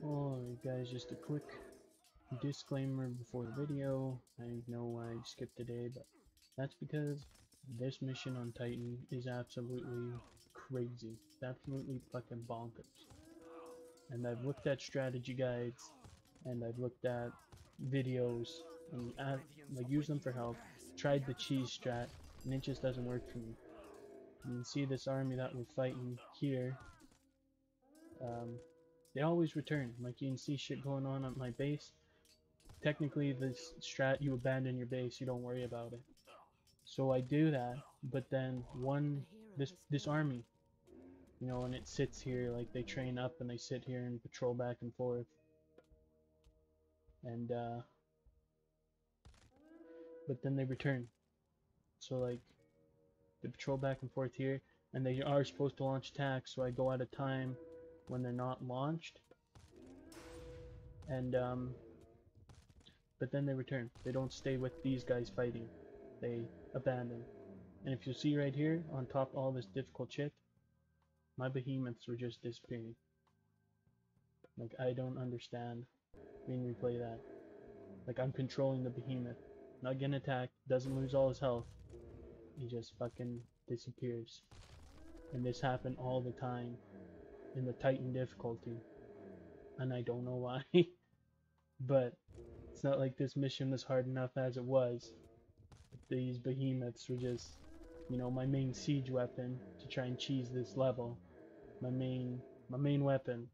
Alright guys, just a quick disclaimer before the video. I know I skipped a day, but that's because this mission on Titan is absolutely crazy. It's absolutely fucking bonkers. And I've looked at strategy guides, and I've looked at videos, and like use them for help. Tried the cheese strat, and it just doesn't work for me. You can see this army that we're fighting here. They always return. Like you can see shit going on at my base. Technically, this strat, you abandon your base, you don't worry about it. So I do that, but then this army, you know, and it sits here, like they train up and they sit here and patrol back and forth. And but then they return. So like they patrol back and forth here, and they are supposed to launch attacks. So I go at a time when they're not launched, and but then they return. They don't stay with these guys fighting. They abandon. And if you see right here, on top of all this difficult shit, my behemoths were just disappearing. Like, I don't understand being replay that. Like, I'm controlling the behemoth. Not getting attacked, doesn't lose all his health. He just fucking disappears. And this happened all the time in the Titan difficulty. And I don't know why. But it's not like this mission was hard enough as it was. These behemoths were just, you know, my main siege weapon to try and cheese this level. My main weapon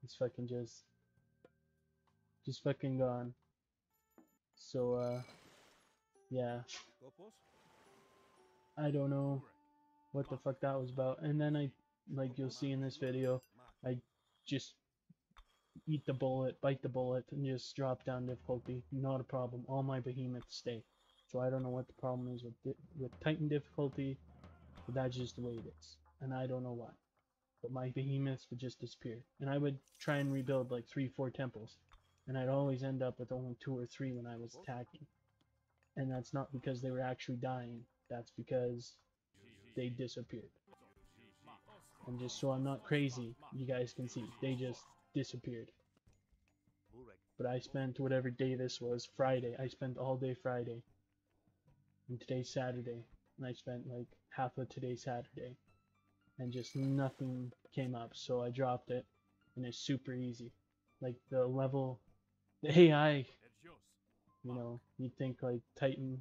is fucking just fucking gone. So yeah, I don't know what the fuck that was about. And then like you'll see in this video, I just eat the bullet, bite the bullet, and just drop down difficulty. Not a problem. All my behemoths stay. So I don't know what the problem is with Titan difficulty, but that's just the way it is. And I don't know why. But my behemoths would just disappear. And I would try and rebuild like 3-4 temples. And I'd always end up with only 2 or 3 when I was attacking. And that's not because they were actually dying. That's because they disappeared. And just so I'm not crazy, you guys can see, they just disappeared. But I spent whatever day this was, Friday. I spent all day Friday. And today's Saturday. And I spent like half of today Saturday. And just nothing came up, so I dropped it. And it's super easy. Like the level, the AI, you know, you'd think like Titan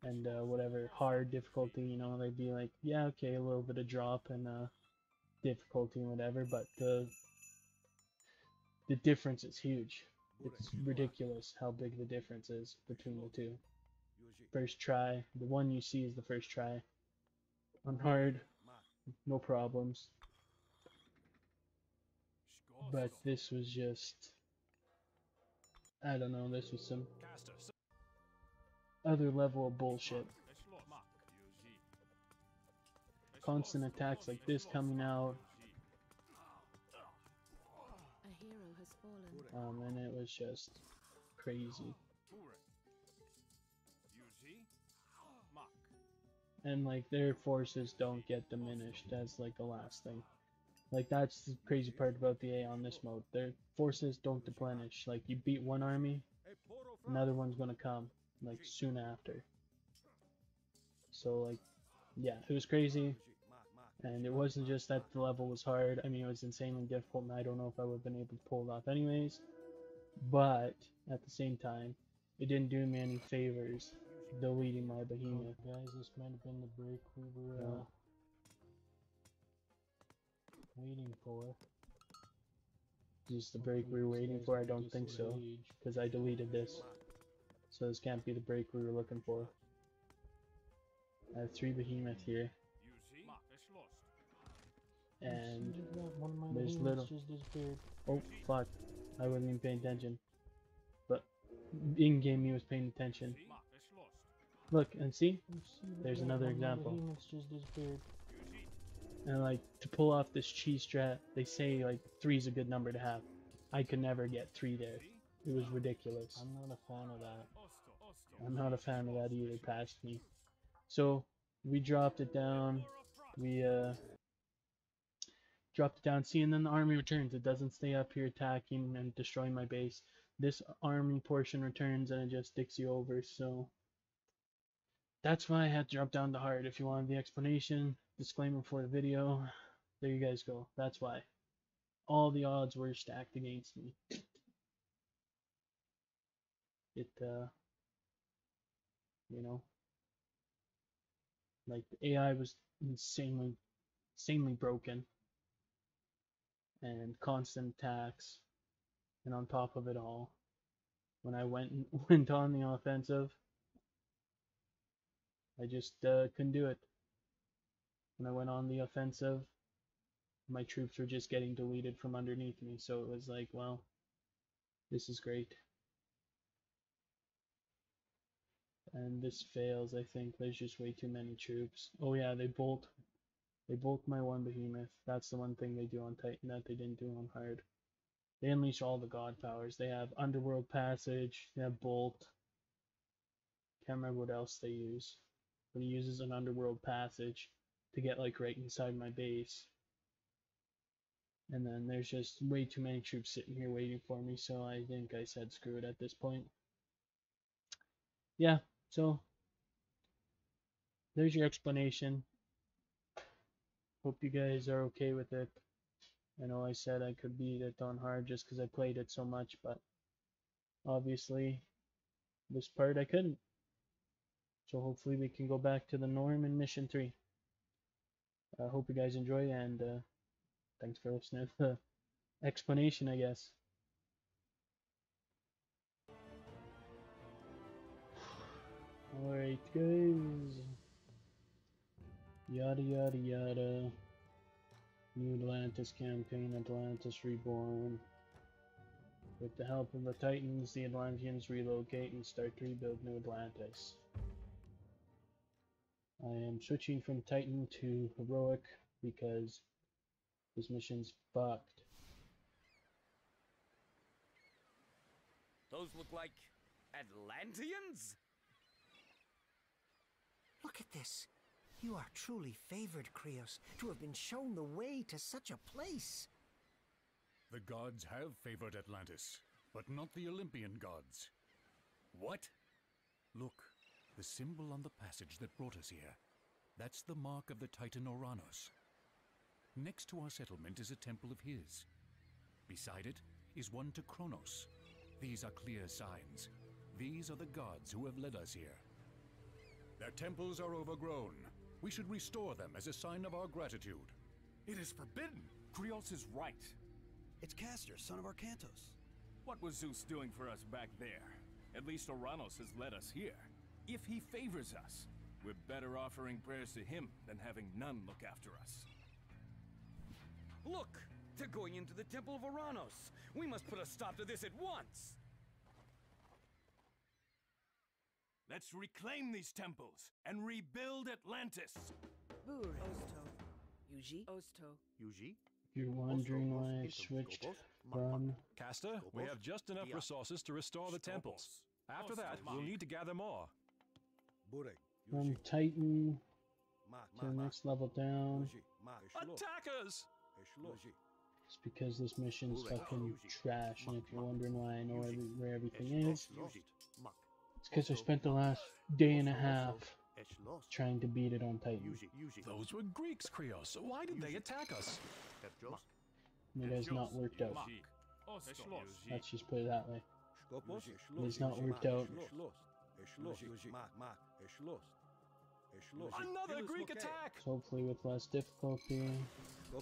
and whatever hard difficulty, you know, they'd be like, yeah, okay, a little bit of drop and difficulty and whatever, but the difference is huge. It's ridiculous how big the difference is between the two. First try, the one you see is the first try. On hard, no problems. But this was just, I don't know, this was some other level of bullshit. Constant attacks like this coming out. And it was just crazy. And like their forces don't get diminished as like the last thing. Like that's the crazy part about the A on this mode. Their forces don't deplenish. Like you beat one army, another one's gonna come like soon after. So like yeah, it was crazy. And it wasn't just that the level was hard. I mean, it was insanely difficult, and I don't know if I would have been able to pull it off anyways. But at the same time, it didn't do me any favors deleting my behemoth. Oh, guys, this might have been the break we were waiting for. Is this the break we were waiting for? I don't think so, because I deleted this. So this can't be the break we were looking for. I have 3 behemoth here. And there's little. Just disappeared. Oh fuck! I wasn't even paying attention. But in game, he was paying attention. Look and see. There's another example. Just disappeared. And like to pull off this cheese strat, they say like 3 is a good number to have. I could never get 3 there. It was ridiculous. I'm not a fan of that. I'm not a fan of that either. Past me. So we dropped it down. We dropped it down. See, and then the army returns. It doesn't stay up here attacking and destroying my base. This army portion returns and it just dicks you over, so that's why I had to drop down to hard. If you wanted the explanation, disclaimer for the video, there you guys go. That's why. All the odds were stacked against me. It, you know, like the AI was insanely broken and constant attacks, and on top of it all, when I went on the offensive, I just couldn't do it. When I went on the offensive, my troops were just getting deleted from underneath me, so it was like, well, this is great. And this fails, I think. There's just way too many troops. Oh yeah, they bolt my one behemoth. That's the one thing they do on Titan that they didn't do on hard. They unleash all the god powers. They have underworld passage, they have bolt. Can't remember what else they use. But he uses an underworld passage to get like right inside my base. And then there's just way too many troops sitting here waiting for me, so I think I said screw it at this point. Yeah, so there's your explanation. Hope you guys are okay with it. I know I said I could beat it on hard just because I played it so much, but obviously this part I couldn't. So hopefully we can go back to the norm in mission 3. I hope you guys enjoy, and thanks for listening to the explanation, I guess. Alright guys. Yada yada yada. New Atlantis campaign, Atlantis Reborn. With the help of the Titans, the Atlanteans relocate and start to rebuild New Atlantis. I am switching from Titan to Heroic because this mission's fucked. Those look like Atlanteans? Look at this. You are truly favored, Kronos, to have been shown the way to such a place. The gods have favored Atlantis, but not the Olympian gods. What? Look, the symbol on the passage that brought us here. That's the mark of the Titan Oranos. Next to our settlement is a temple of his. Beside it is one to Kronos. These are clear signs. These are the gods who have led us here. Their temples are overgrown. We should restore them as a sign of our gratitude. It is forbidden. Kronos is right. It's Kastor, son of Arcantos. What was Zeus doing for us back there? At least Oranos has led us here. If he favors us, we're better offering prayers to him than having none look after us. Look! They're going into the temple of Oranos. We must put a stop to this at once. Let's reclaim these temples and rebuild Atlantis. Yuji? If you're wondering why I switched from Kastor, we have just enough resources to restore the temples. After that, we'll need to gather more. from Titan to the next level down. Attackers! It's because this mission's fucking trash, and if you're wondering why I know where everything is, it's because I spent the last day and a half trying to beat it on Titan. Those were Greeks, Krios. Why did they attack us? It has not worked out. Let's just put it that way. It has not worked out. Another Greek attack! So hopefully with less difficulty, we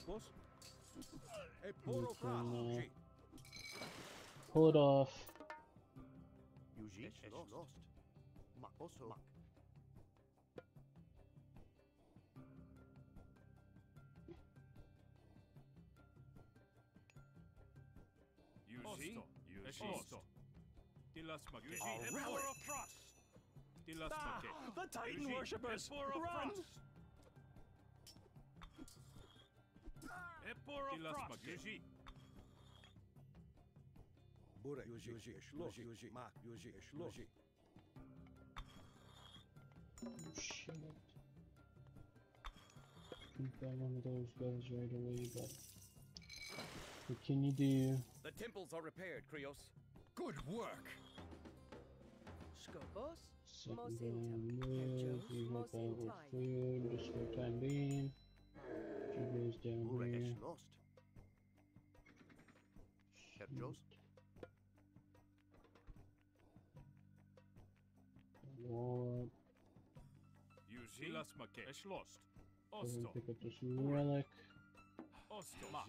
can pull it off. The Titan worshippers! Run! Shit. I think that one of those goes right away, but What can you do? The temples are repaired, Krios. Good work. Skopos, Second Mos down, Intim, move. Hepjos, You help Mos out with Intai. food, just for the time being. You guys down Burek here. is lost. Hepjos. What? Yuji. Lasmake. Eschlost. Go ahead and Osto. pick up this relic. Osto. Mak.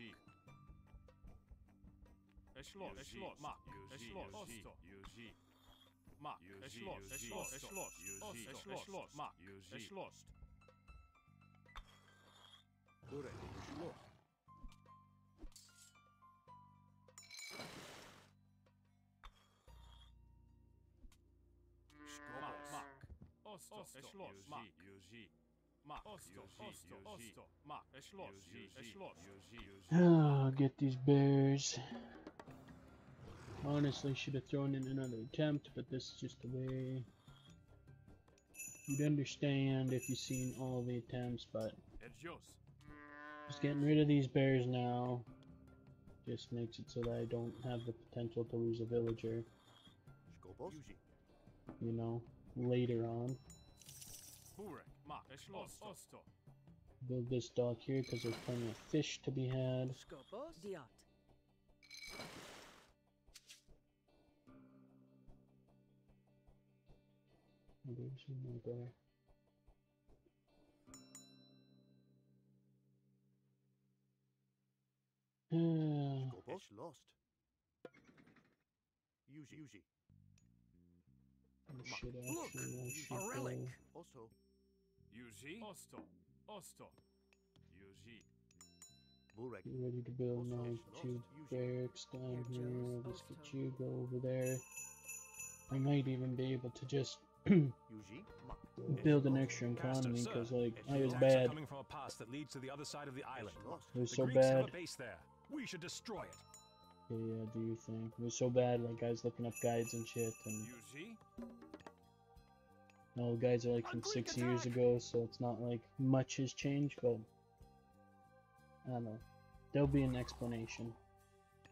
Eschlost. Eschlost. Mak. Eschlost. Osto. Yuji. Mak. Eschlost. Eschlost. Eschlost. Osto. Eschlost. Mak. Eschlost. Burek is lost. Skopos. Mak. Osto. Eschlost. Mak. Yuji. Mak. Osto. Osto. Osto. Mak. Eschlost. Eschlost. Oh, get these bears. Honestly, should have thrown in another attempt, but this is just the way. You'd understand if you've seen all the attempts, but Hepjos. just getting rid of these bears now just makes it so that I don't have the potential to lose a villager, Skopos. you know, later on. Burek. Mak. Eschlost. Osto. Build this dock here because there's plenty of fish to be had. Skopos, Diot. There's one more bear. Skopos. Is lost. Yuji. Should Look, actually I should a relic. go. Also, Yuji. Osto. Osto. Yuji. Burek. Get ready to build my two barracks down here. I'll just get you, go over there. I might even be able to just Yuji. Mak. build an extra economy sir. because, like, I was Attacks are bad. coming from a pass that leads to the other side of the island. Lost. It was The so Greeks have bad. a base there. We should destroy it. Yeah, do you think? It was so bad, like, I was looking up guides and shit, and Yuji. all the guides are, like, from 6 years ago, so it's not like much has changed, but I don't know. There'll be an explanation.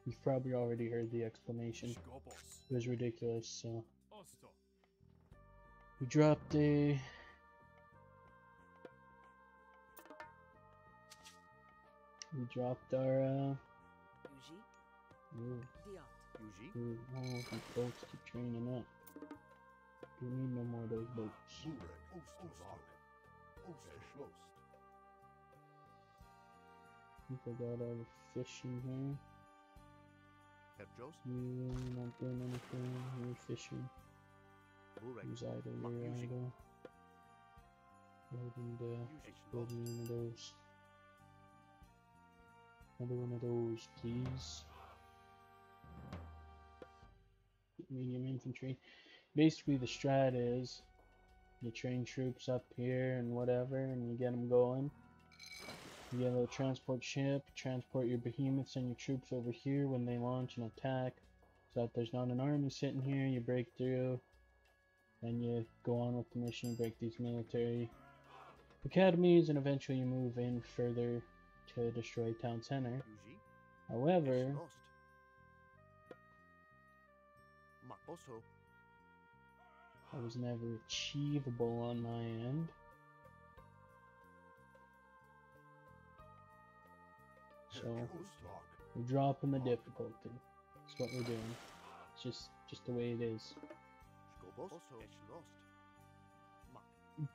You've probably already heard the explanation. Skopos. It was ridiculous, so. Osto. We dropped a... We dropped our, Yuji, ooh, Diot. Yuji. ooh, oh, these boats keep training up. Don't need no more of those boats. Burek Ostermark. Osterschloss. I think I got all the fish in here. Hepjos. You not doing anything, you're fishing. Burek. Who's idle, Mak. you're Yuji. idle. Build me one of those. Another one of those, please. Medium infantry. Basically, the strat is you train troops up here and whatever, and you get them going. You get a little transport ship, transport your behemoths and your troops over here when they launch an attack, so that there's not an army sitting here. You break through, then you go on with the mission, you break these military academies, and eventually you move in further to destroy town center. Yuji. However, Lost. Mak. Also. that was never achievable on my end. So Ostmark. we're dropping the difficulty. That's what we're doing. It's just the way it is. Skopos. Also. Lost. Mak.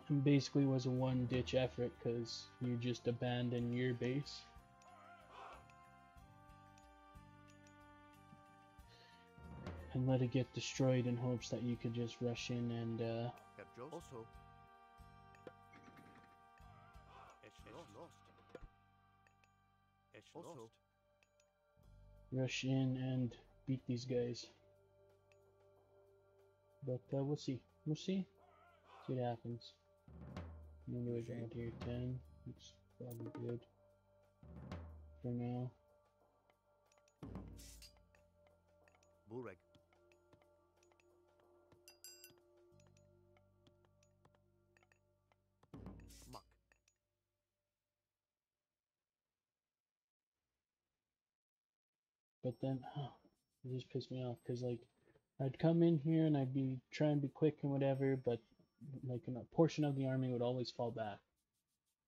And basically was a one-ditch effort because you just abandoned your base. And let it get destroyed in hopes that you could just rush in and Hepjos. Also. Lost. Also. rush in and beat these guys. But we'll see. We'll see. See what happens. What do we got here? 10. It's probably good for now. Burek. But then, it just pissed me off because like I'd come in here and I'd be trying to be quick and whatever, but like a portion of the army would always fall back.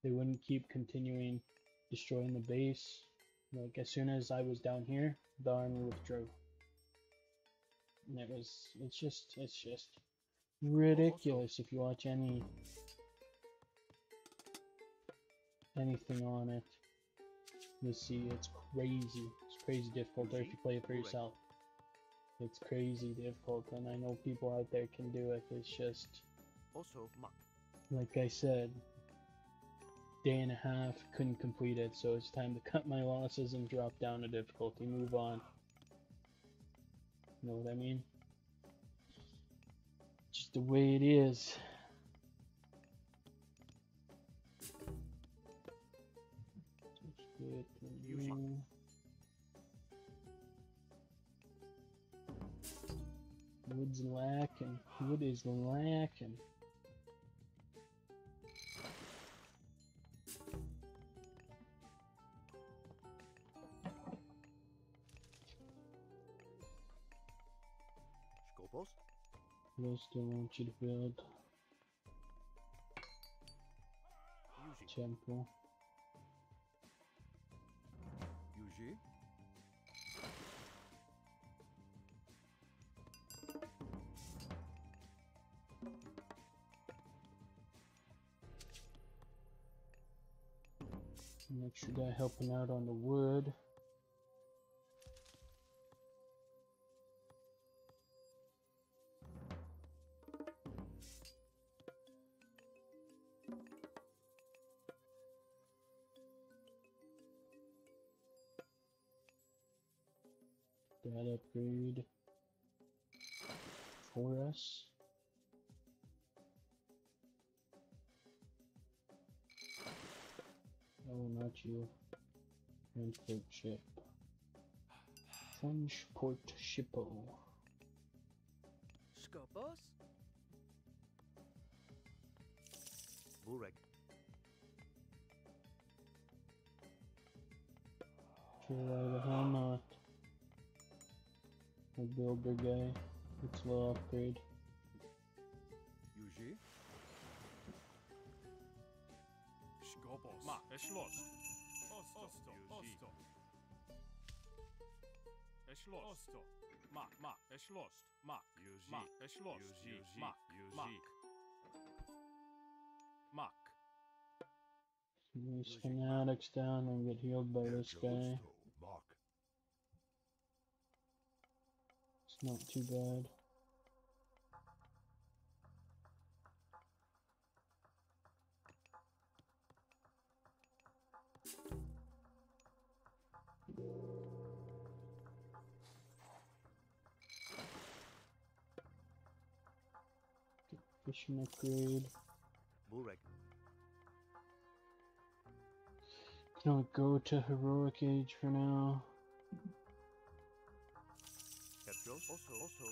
They wouldn't keep continuing destroying the base. Like as soon as I was down here, the army withdrew. And it's just ridiculous if you watch anything on it. You'll see it's crazy. It's crazy difficult if you play it for yourself. It's crazy difficult, and I know people out there can do it. It's just, Also, Mark. like I said, day and a half, couldn't complete it, so it's time to cut my losses and drop down the difficulty, move on. You know what I mean? Just the way it is. Wood's lacking. Wood is lacking. Skopos. I still want you to build temple. Yuji. Next guy helping out on the wood. That upgrade for us. Oh, not you. Transport ship. Transport shippo. Skopos? Burek. Sure, why the hell not? A builder guy. It's low upgrade. Yuji. Skopos. Ma, Eschloss. Osto. Osto. Eschloss. Osto. Ma, Eschloss. Ma, Yuji. Ma, Eschloss. Yuji. Ma, Yuji. Mak. These fanatics down and get healed by this guy. Mark. It's not too bad. Fishing upgrade. Burek. Can I go to heroic age for now? Petros. Also.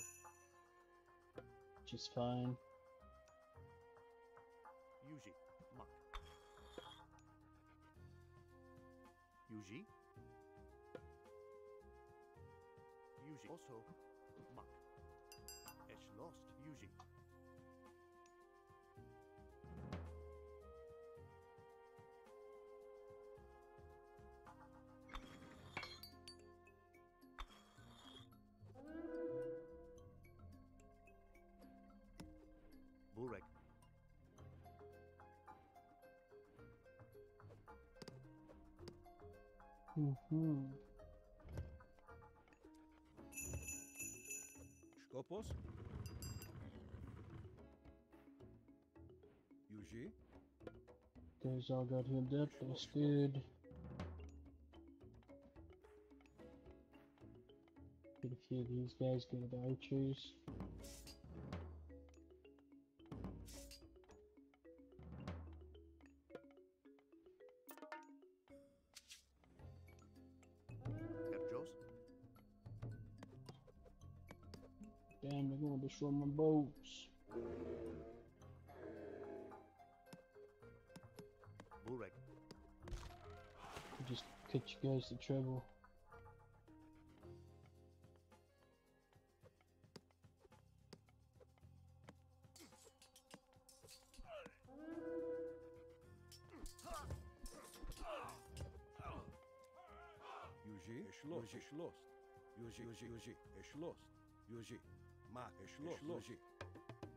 Which is fine. Yuji. Mark. Yuji. Yuji. Also. Mark. Esh lost. Yuji. Burek. Skopos. Yuji. Guys all got healed up, that's good. Get a few of these guys, get the archers. Petros. Damn, they're gonna destroy my boats. Burek. Just cut you guys to trouble. Yuji, Eschloss, Eschloss. Yuji, Yuji, Eschloss. Yuji, Mark, Eschloss, Yuji.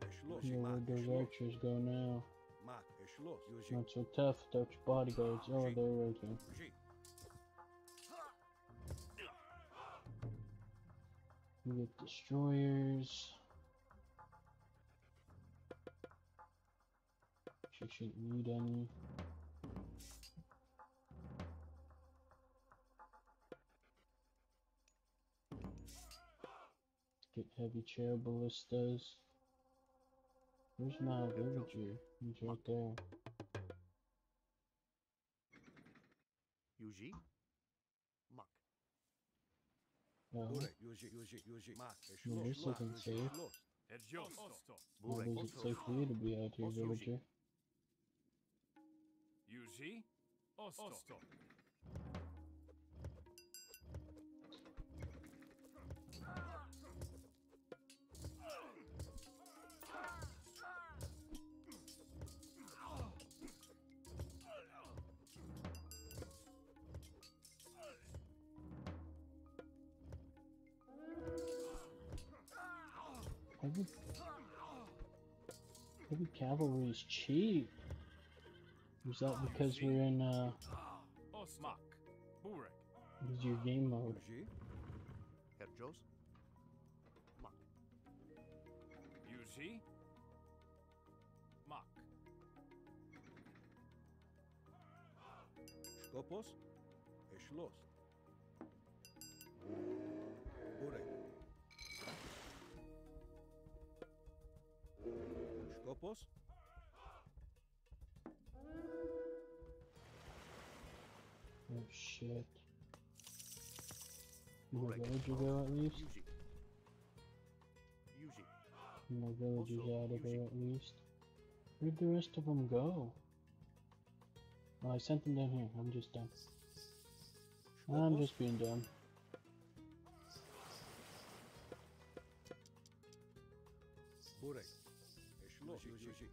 Eschloss, Yeah, Mark, where'd those archers go now? Mark, Eschloss, Yuji. Not so tough without your bodyguards. Oh, they're right here. Yuji. You get destroyers. She shouldn't need any. Get heavy chair ballistas. Where's my villager? He's right there. Yuji, Mark. Oh, Yuji, Mark, well, this isn't safe. Why is it safe for you to be out here, villager? Yuji, Osto. Heavy cavalry is cheap. Is that because we're in Osmak, Burek. this is your game mode? Herjos, Mark. Yuji, Mak. Skopos, Eschloss. Burek. Skopos. Oh shit. Did my villager go at least? Yuji. My villager's out of there at least. Where'd the rest of them go? Oh, I sent them down here. I'm just dumb. I'm just being dumb. Burek. Eschloss, Yuji.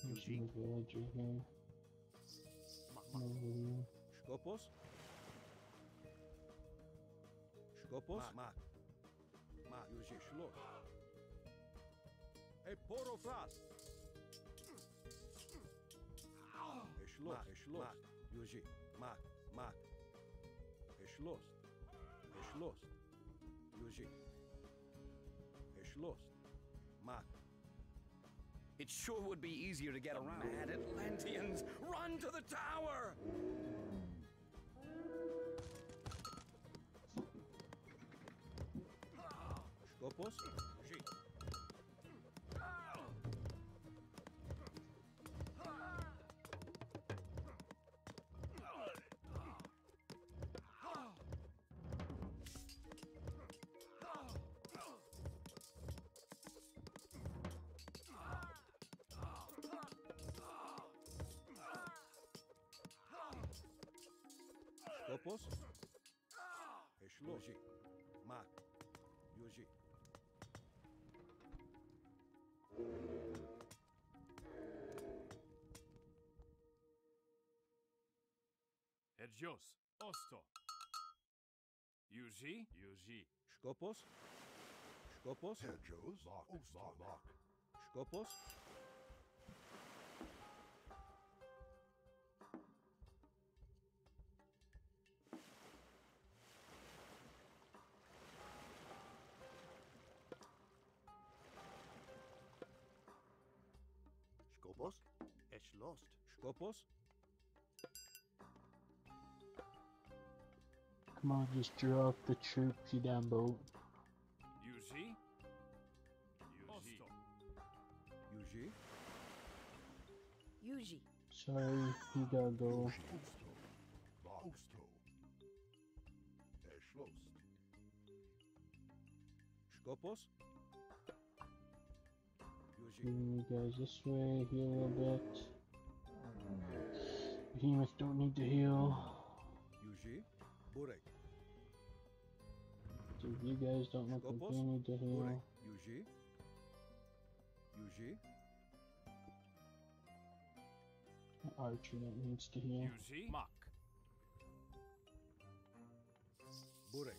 There's my villager here. Over here. Skopos. Skopos. Mark. Mark, Yuji, Schloss. Porofras. Eschloss, Eschloss. Yuji, Mark, Mark. Eschloss. Eschloss. Yuji. Eschloss. Mark. It sure would be easier to get around. Mad Atlanteans! Run to the tower! Skopos. Skopos. Eschloss. Mark. Yuji. Herjos, Osto. Yuji, Yuji. Skopos. Skopos. Herjos, Lock. Skopos. Skopos, Eschloss. Skopos. Come on, just drop the troops, you damn boat. Yuji, Osto. Yuji. Yuji. Sorry, you gotta go. Osto. Eschloss. Skopos. Yuji. Moving you guys this way, heal a little bit. Behemoths don't need to heal. Yuji. Burek. So you guys don't look like they need to Burek. heal. Yuji. Yuji. archer that needs to heal. Yuji, Mach. Burek.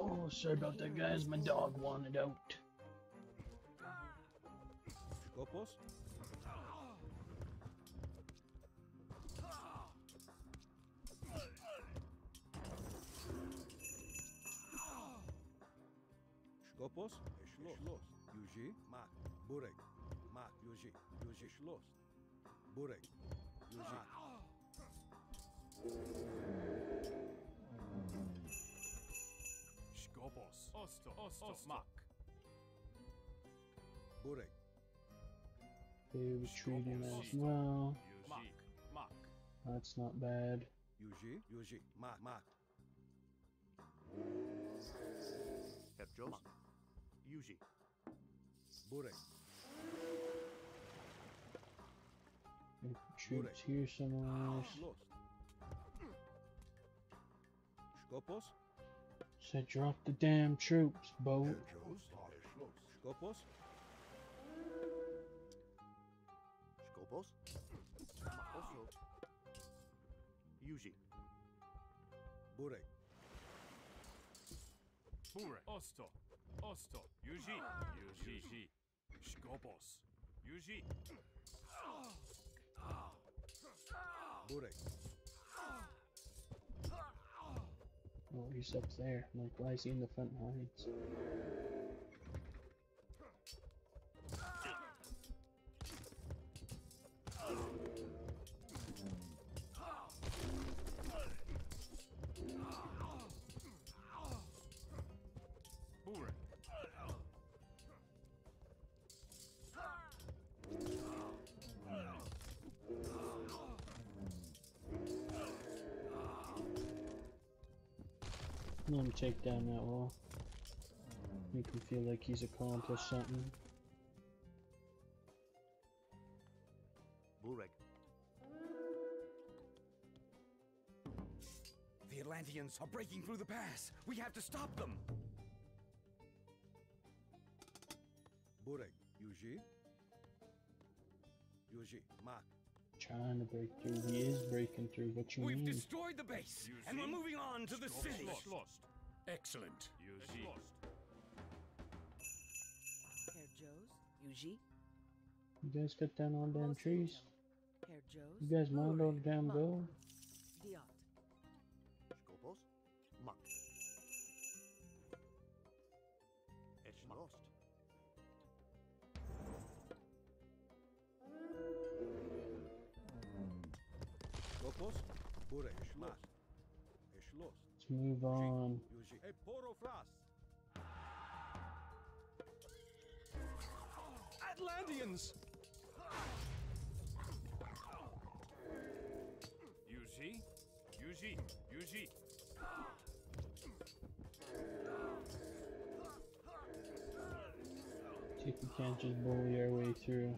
Oh, sorry about that, guys. My dog wanted out. Skopos. Skopos. Schloss. Yuji. Mak. Burek. Mak. Yuji. Yuji. Schloss. Burek. Yuji. Skopos. Osto. Mach. Burek. They're retreating as well. Mach. That's not bad. Yuji. Mak. Herr Jos. Yuji. Burek. Troops here somewhere. Schloss. Skopos. Said drop the damn troops, boat. Herr Jos, Schloss. Skopos. Skopos. Oso. Yuji. Burek. Osto. Yuji. Skopos. Yuji. Burek. Oh, he's up there. I'm like, why is he in the front lines? Burek. Let him take down that wall. Make him feel like he's accomplished something. Burek. The Atlanteans are breaking through the pass. We have to stop them. Burek. Yuji. Mak. Trying to break through. He is breaking through. What you We've mean? destroyed the base, and we're moving on to the city. Excellent. Yuji. Herr Jos. Yuji. You guys cut down all damn trees? Herr Jos. You guys mind all the damn gold? Diot. Skopos. Mach. Schloss. Skopos. Burek. Schloss. Schloss. Let's move on. Yuji. Hey, Porofras. Atlanteans! Yuji. See if we can't just bully our way through.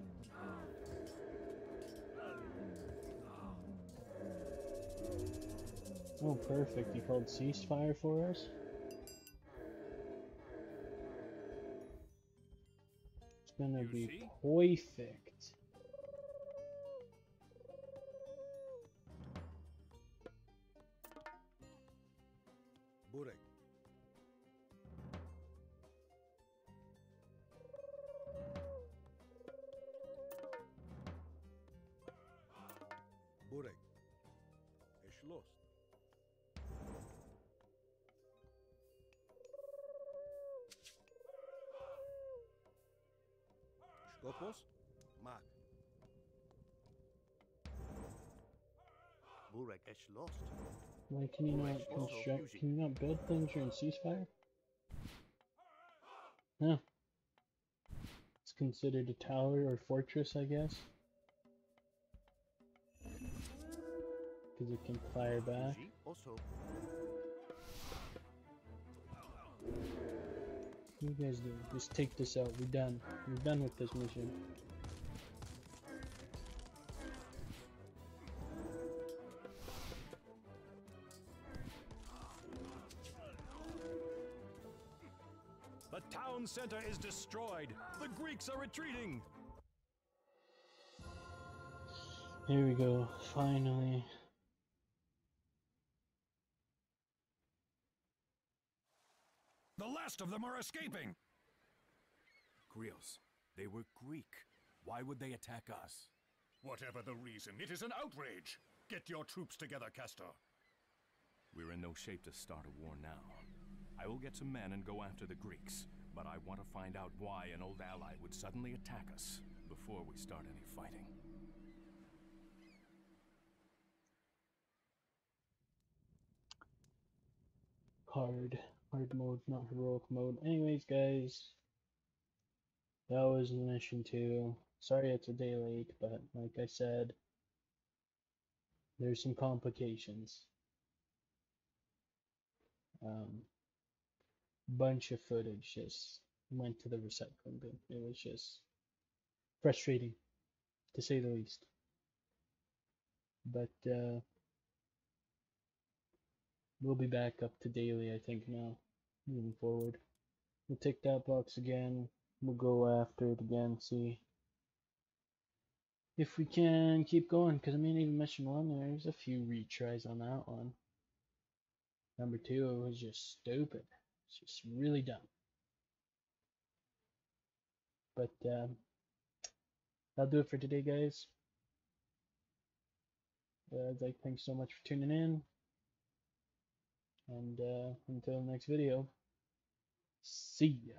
Oh, perfect. He called ceasefire for us. It's gonna be perfect. Burek. Burek. Schloss. Skopos. Mak. Burek Schloss. Why can you not construct? Can you not build things during ceasefire? Huh. It's considered a tower or fortress, I guess. Because it can fire back. What you guys do? Just take this out. We're done. We're done with this mission. The town center is destroyed. The Greeks are retreating. Here we go. Finally. The last of them are escaping! Krios, they were Greek. Why would they attack us? Whatever the reason, it is an outrage! Get your troops together, Kastor. We're in no shape to start a war now. I will get some men and go after the Greeks, but I want to find out why an old ally would suddenly attack us before we start any fighting. Hard mode, not heroic mode. Anyways, guys, that was mission 2. Sorry it's a day late, but like I said, there's some complications. Bunch of footage just went to the recycling bin. It was just frustrating, to say the least. But we'll be back up to daily, I think, now, moving forward. We'll take that box again. We'll go after it again, see if we can keep going. Because I mean, even mission 1, there's a few retries on that one. Number 2, it was just stupid. It's just really dumb. But that'll do it for today, guys. I'd like to thank you so much for tuning in. And until the next video, see ya.